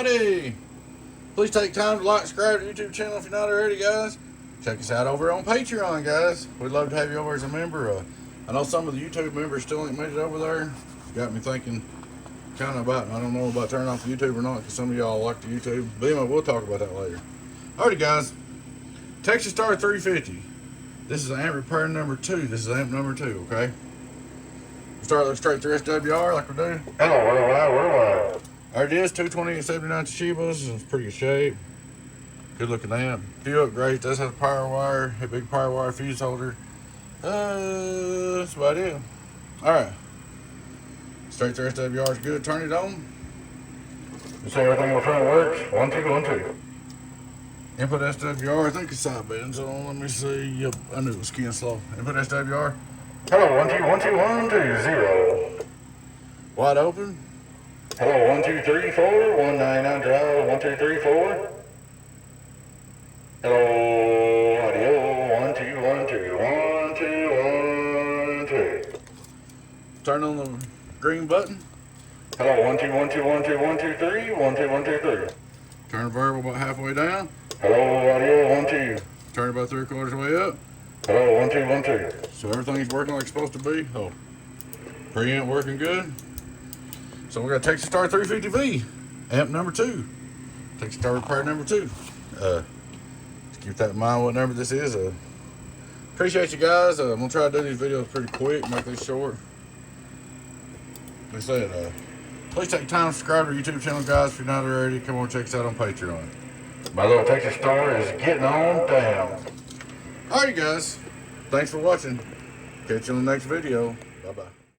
everybody. Please take time to like, subscribe to the YouTube channel if you're not already, guys. Check us out over on Patreon, guys. We'd love to have you over as a member. I know some of the YouTube members still ain't made it over there. Got me thinking kind of about, I don't know about turning off the YouTube or not, because some of y'all like the YouTube. But anyway, we'll talk about that later. Alrighty, guys. Texas Star 350. This is amp repair number 2. This is amp number 2, okay? We'll start looking straight through SWR like we do. Hello, worldwide. There it is, 22879 Toshibas. It's pretty good shape. Good looking amp. Few upgrades. Does have a power wire, a big power wire fuse holder. That's about it. Alright. Straight through SWR is good. Turn it on. Just everything in the front works. 1, 2, 1, 2. Input SWR. I think the side band's on. Let me see. Yep, I knew it was skin slow. Input SWR. Hello, 1, 2, 1, 2, 1, 2, 0. Wide open. Hello, 1, 2, 3, 4, 199 drive, 1, 2, 3, 4. Hello, audio, 1, 2, 1, 2, 1, 2, 1, 2. Turn on the green button. Hello, 1, 2, 1, 2, 1, 2, 1, 2, 3, 1, 2, 1, 2, 3. Turn the variable about halfway down. Hello, audio, 1, 2. Turn it about 3/4 way up. Hello, 1, 2, 1, 2. So everything's working like it's supposed to be. Oh, preamp working good. So we got Texas Star 350V, amp number 2. Texas Star repair number 2. Just keep that in mind what number this is. Appreciate you guys. I'm gonna try to do these videos pretty quick, make these short. Like I said, please take time to subscribe to our YouTube channel, guys. If you're not already, come on, check us out on Patreon. My little Texas Star is getting on down. Alright, guys. Thanks for watching. Catch you on the next video. Bye-bye.